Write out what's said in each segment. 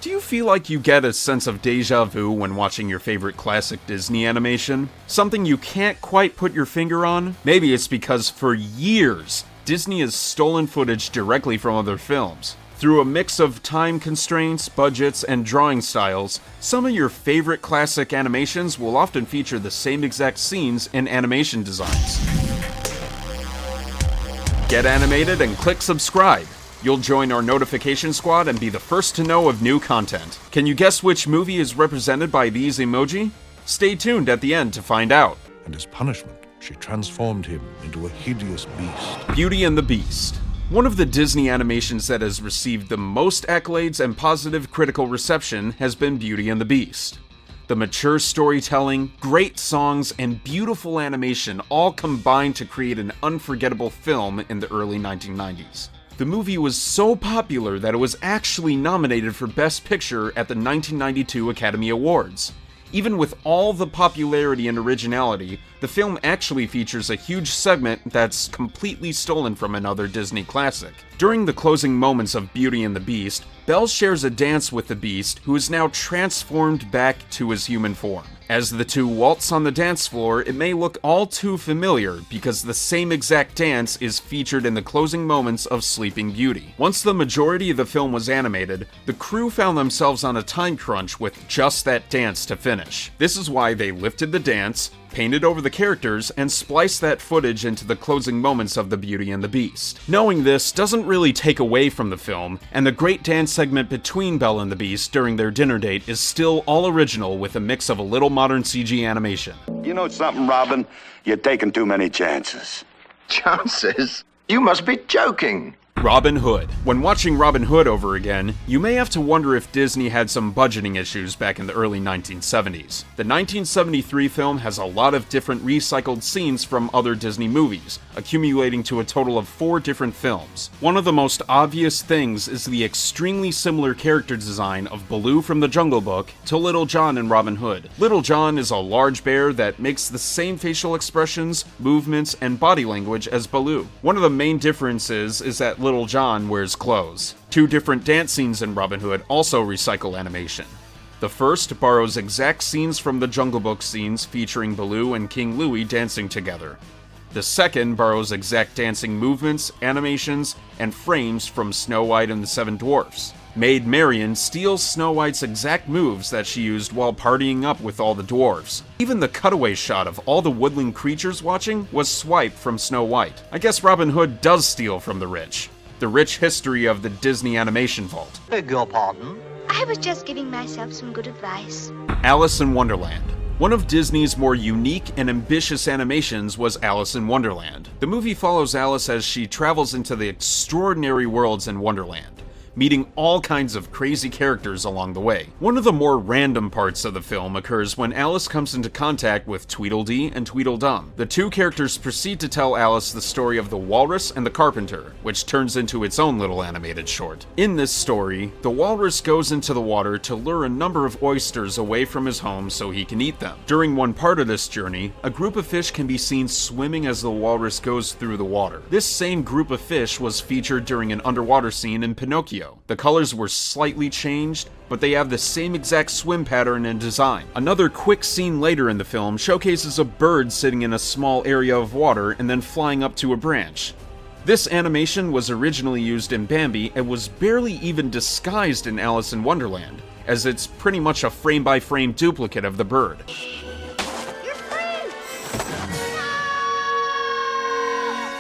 Do you feel like you get a sense of deja vu when watching your favorite classic Disney animation? Something you can't quite put your finger on? Maybe it's because for years, Disney has stolen footage directly from other films. Through a mix of time constraints, budgets, and drawing styles, some of your favorite classic animations will often feature the same exact scenes in animation designs. Get animated and click subscribe. You'll join our notification squad and be the first to know of new content. Can you guess which movie is represented by these emoji? Stay tuned at the end to find out. And as punishment, she transformed him into a hideous beast. Beauty and the Beast. One of the Disney animations that has received the most accolades and positive critical reception has been Beauty and the Beast. The mature storytelling, great songs, and beautiful animation all combined to create an unforgettable film in the early 1990s. The movie was so popular that it was actually nominated for Best Picture at the 1992 Academy Awards. Even with all the popularity and originality, the film actually features a huge segment that's completely stolen from another Disney classic. During the closing moments of Beauty and the Beast, Belle shares a dance with the Beast, who is now transformed back to his human form. As the two waltz on the dance floor, it may look all too familiar because the same exact dance is featured in the closing moments of Sleeping Beauty. Once the majority of the film was animated, the crew found themselves on a time crunch with just that dance to finish. This is why they lifted the dance, painted over the characters, and spliced that footage into the closing moments of The Beauty and the Beast. Knowing this doesn't really take away from the film, and the great dance segment between Belle and the Beast during their dinner date is still all original with a mix of a little modern CG animation. You know something, Robin? You're taking too many chances. Chances? You must be joking. Robin Hood. When watching Robin Hood over again, you may have to wonder if Disney had some budgeting issues back in the early 1970s. The 1973 film has a lot of different recycled scenes from other Disney movies, accumulating to a total of 4 different films. One of the most obvious things is the extremely similar character design of Baloo from the Jungle Book to Little John in Robin Hood. Little John is a large bear that makes the same facial expressions, movements, and body language as Baloo. One of the main differences is that Little John wears clothes. 2 different dance scenes in Robin Hood also recycle animation. The first borrows exact scenes from the Jungle Book scenes featuring Baloo and King Louie dancing together. The second borrows exact dancing movements, animations, and frames from Snow White and the Seven Dwarfs. Maid Marian steals Snow White's exact moves that she used while partying up with all the dwarves. Even the cutaway shot of all the woodland creatures watching was swiped from Snow White. I guess Robin Hood does steal from the rich. The rich history of the Disney animation vault. Beg your pardon? I was just giving myself some good advice. Alice in Wonderland. One of Disney's more unique and ambitious animations was Alice in Wonderland. The movie follows Alice as she travels into the extraordinary worlds in Wonderland, meeting all kinds of crazy characters along the way. One of the more random parts of the film occurs when Alice comes into contact with Tweedledee and Tweedledum. The 2 characters proceed to tell Alice the story of the walrus and the carpenter, which turns into its own little animated short. In this story, the walrus goes into the water to lure a number of oysters away from his home so he can eat them. During one part of this journey, a group of fish can be seen swimming as the walrus goes through the water. This same group of fish was featured during an underwater scene in Pinocchio. The colors were slightly changed, but they have the same exact swim pattern and design. Another quick scene later in the film showcases a bird sitting in a small area of water and then flying up to a branch. This animation was originally used in Bambi and was barely even disguised in Alice in Wonderland, as it's pretty much a frame-by-frame duplicate of the bird.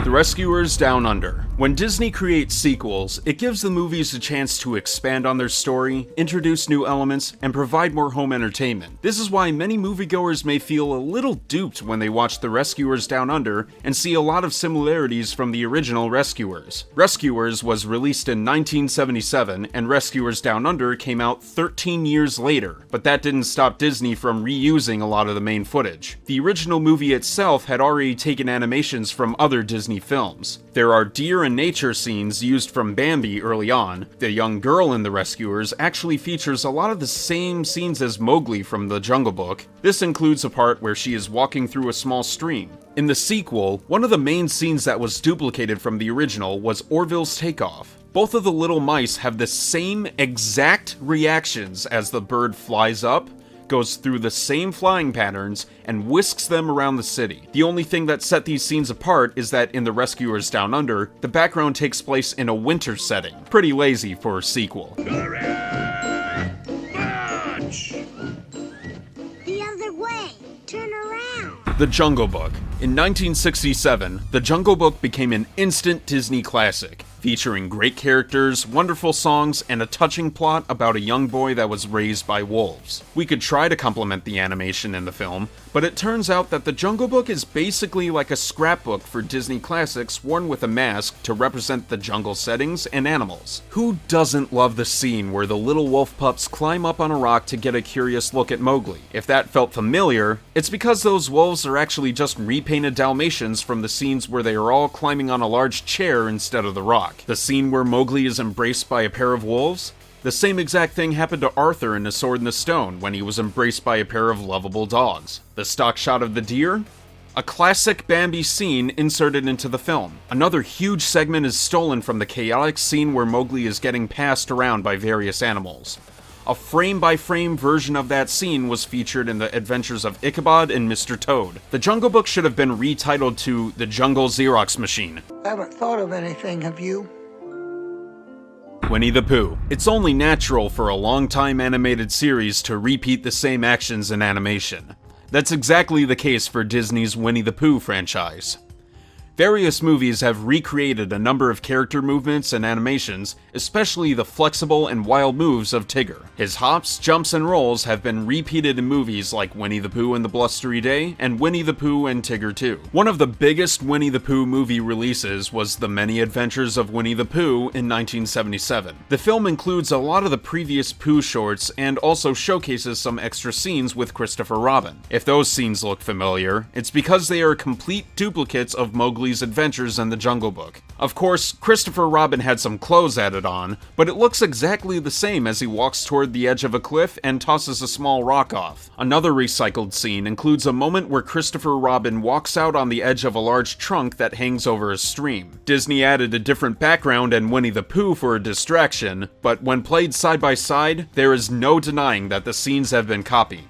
The Rescuers Down Under. When Disney creates sequels, it gives the movies a chance to expand on their story, introduce new elements, and provide more home entertainment. This is why many moviegoers may feel a little duped when they watch The Rescuers Down Under and see a lot of similarities from the original Rescuers. Rescuers was released in 1977, and Rescuers Down Under came out 13 years later, but that didn't stop Disney from reusing a lot of the main footage. The original movie itself had already taken animations from other Disney films. There are deer and nature scenes used from Bambi early on. The young girl in The Rescuers actually features a lot of the same scenes as Mowgli from the Jungle Book. This includes a part where she is walking through a small stream. In the sequel, one of the main scenes that was duplicated from the original was Orville's takeoff. Both of the little mice have the same exact reactions as the bird flies up, goes through the same flying patterns, and whisks them around the city. The only thing that set these scenes apart is that in The Rescuers Down Under, the background takes place in a winter setting. Pretty lazy for a sequel. The other way. Turn around. The Jungle Book. In 1967, The Jungle Book became an instant Disney classic, featuring great characters, wonderful songs, and a touching plot about a young boy that was raised by wolves. We could try to complement the animation in the film, but it turns out that The Jungle Book is basically like a scrapbook for Disney classics worn with a mask to represent the jungle settings and animals. Who doesn't love the scene where the little wolf pups climb up on a rock to get a curious look at Mowgli? If that felt familiar, it's because those wolves are actually just repainted Dalmatians from the scenes where they are all climbing on a large chair instead of the rock. The scene where Mowgli is embraced by a pair of wolves? The same exact thing happened to Arthur in The Sword and the Stone when he was embraced by a pair of lovable dogs. The stock shot of the deer? A classic Bambi scene inserted into the film. Another huge segment is stolen from the chaotic scene where Mowgli is getting passed around by various animals. A frame-by-frame version of that scene was featured in The Adventures of Ichabod and Mr. Toad. The Jungle Book should have been retitled to The Jungle Xerox Machine. I haven't thought of anything, have you? Winnie the Pooh. It's only natural for a long-time animated series to repeat the same actions in animation. That's exactly the case for Disney's Winnie the Pooh franchise. Various movies have recreated a number of character movements and animations, especially the flexible and wild moves of Tigger. His hops, jumps, and rolls have been repeated in movies like Winnie the Pooh and the Blustery Day and Winnie the Pooh and Tigger 2. One of the biggest Winnie the Pooh movie releases was The Many Adventures of Winnie the Pooh in 1977. The film includes a lot of the previous Pooh shorts and also showcases some extra scenes with Christopher Robin. If those scenes look familiar, it's because they are complete duplicates of Mowgli's adventures in the Jungle Book. Of course, Christopher Robin had some clothes added on, but it looks exactly the same as he walks toward the edge of a cliff and tosses a small rock off. Another recycled scene includes a moment where Christopher Robin walks out on the edge of a large trunk that hangs over a stream. Disney added a different background and Winnie the Pooh for a distraction, but when played side by side, there is no denying that the scenes have been copied.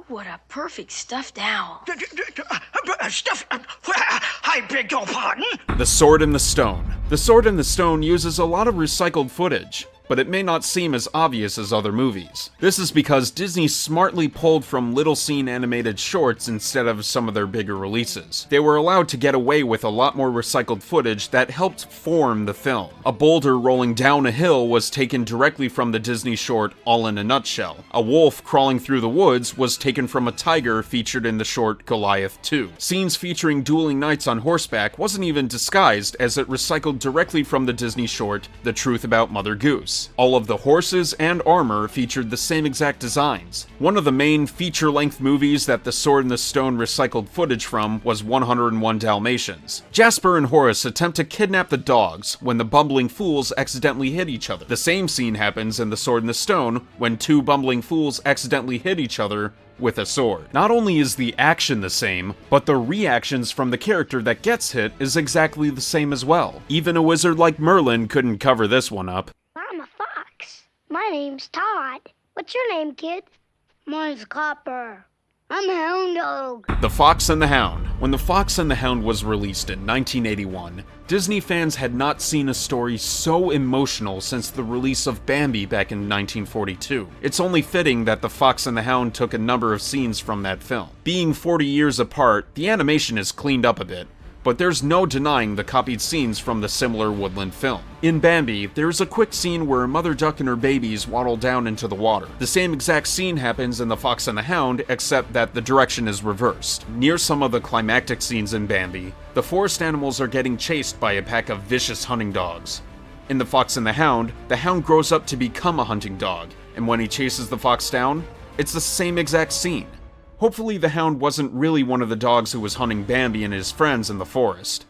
What a perfect stuffed owl. I beg your pardon? The Sword and the Stone. The Sword and the Stone uses a lot of recycled footage, but it may not seem as obvious as other movies. This is because Disney smartly pulled from little scene animated shorts instead of some of their bigger releases. They were allowed to get away with a lot more recycled footage that helped form the film. A boulder rolling down a hill was taken directly from the Disney short All in a Nutshell. A wolf crawling through the woods was taken from a tiger featured in the short Goliath 2. Scenes featuring dueling knights on horseback wasn't even disguised, as it recycled directly from the Disney short The Truth About Mother Goose. All of the horses and armor featured the same exact designs. One of the main feature-length movies that The Sword and the Stone recycled footage from was 101 Dalmatians. Jasper and Horace attempt to kidnap the dogs when the bumbling fools accidentally hit each other. The same scene happens in The Sword and the Stone when two bumbling fools accidentally hit each other with a sword. Not only is the action the same, but the reactions from the character that gets hit is exactly the same as well. Even a wizard like Merlin couldn't cover this one up. I'm a fox. My name's Todd. What's your name, kid? Mine's Copper. I'm Hound Dog. The Fox and the Hound. When The Fox and the Hound was released in 1981, Disney fans had not seen a story so emotional since the release of Bambi back in 1942. It's only fitting that The Fox and the Hound took a number of scenes from that film. Being 40 years apart, the animation is cleaned up a bit, but there's no denying the copied scenes from the similar woodland film. In Bambi, there's a quick scene where a mother duck and her babies waddle down into the water. The same exact scene happens in The Fox and the Hound, except that the direction is reversed. Near some of the climactic scenes in Bambi, the forest animals are getting chased by a pack of vicious hunting dogs. In The Fox and the Hound grows up to become a hunting dog, and when he chases the fox down, it's the same exact scene. Hopefully the Hound wasn't really one of the dogs who was hunting Bambi and his friends in the forest.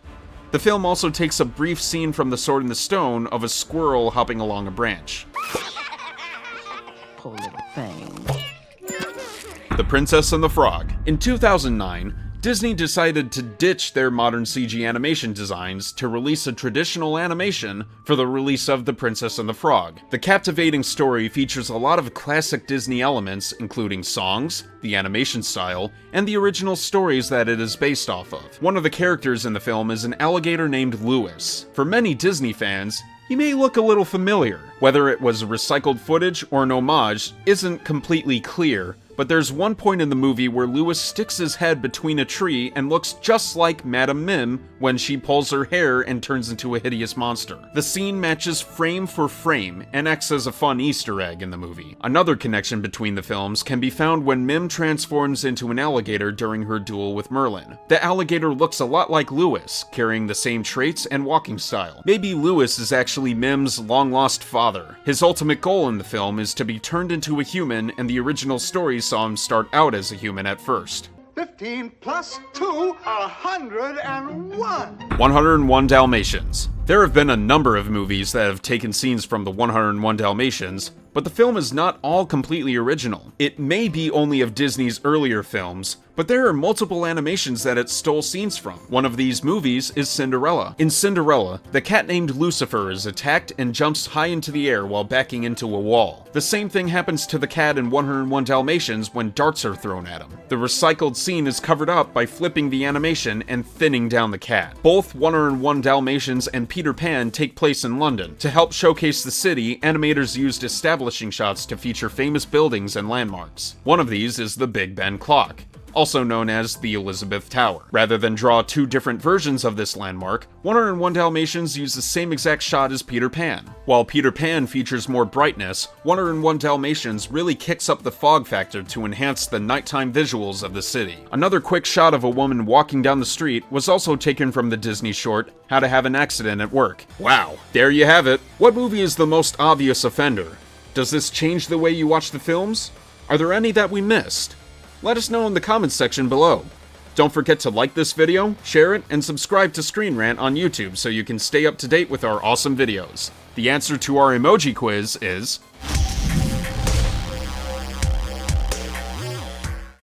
The film also takes a brief scene from The Sword and the Stone of a squirrel hopping along a branch. Poor little thing. The Princess and the Frog. In 2009, Disney decided to ditch their modern CG animation designs to release a traditional animation for the release of The Princess and the Frog. The captivating story features a lot of classic Disney elements, including songs, the animation style, and the original stories that it is based off of. One of the characters in the film is an alligator named Louis. For many Disney fans, he may look a little familiar. Whether it was recycled footage or an homage isn't completely clear, but there's one point in the movie where Louis sticks his head between a tree and looks just like Madame Mim when she pulls her hair and turns into a hideous monster. The scene matches frame for frame and acts as a fun Easter egg in the movie. Another connection between the films can be found when Mim transforms into an alligator during her duel with Merlin. The alligator looks a lot like Louis, carrying the same traits and walking style. Maybe Louis is actually Mim's long-lost father. His ultimate goal in the film is to be turned into a human, and the original story saw him start out as a human at first. 15 plus 2, 101. 101 Dalmatians. There have been a number of movies that have taken scenes from the 101 Dalmatians, but the film is not all completely original. It may be only of Disney's earlier films, but there are multiple animations that it stole scenes from. One of these movies is Cinderella. In Cinderella, the cat named Lucifer is attacked and jumps high into the air while backing into a wall. The same thing happens to the cat in 101 Dalmatians when darts are thrown at him. The recycled scene is covered up by flipping the animation and thinning down the cat. Both 101 Dalmatians and Peter Pan take place in London. To help showcase the city, animators used establishing shots to feature famous buildings and landmarks. One of these is the Big Ben clock, also known as the Elizabeth Tower. Rather than draw two different versions of this landmark, 101 Dalmatians use the same exact shot as Peter Pan. While Peter Pan features more brightness, 101 Dalmatians really kicks up the fog factor to enhance the nighttime visuals of the city. Another quick shot of a woman walking down the street was also taken from the Disney short, How to Have an Accident at Work. Wow, there you have it. What movie is the most obvious offender? Does this change the way you watch the films? Are there any that we missed? Let us know in the comments section below. Don't forget to like this video, share it, and subscribe to Screen Rant on YouTube so you can stay up to date with our awesome videos. The answer to our emoji quiz is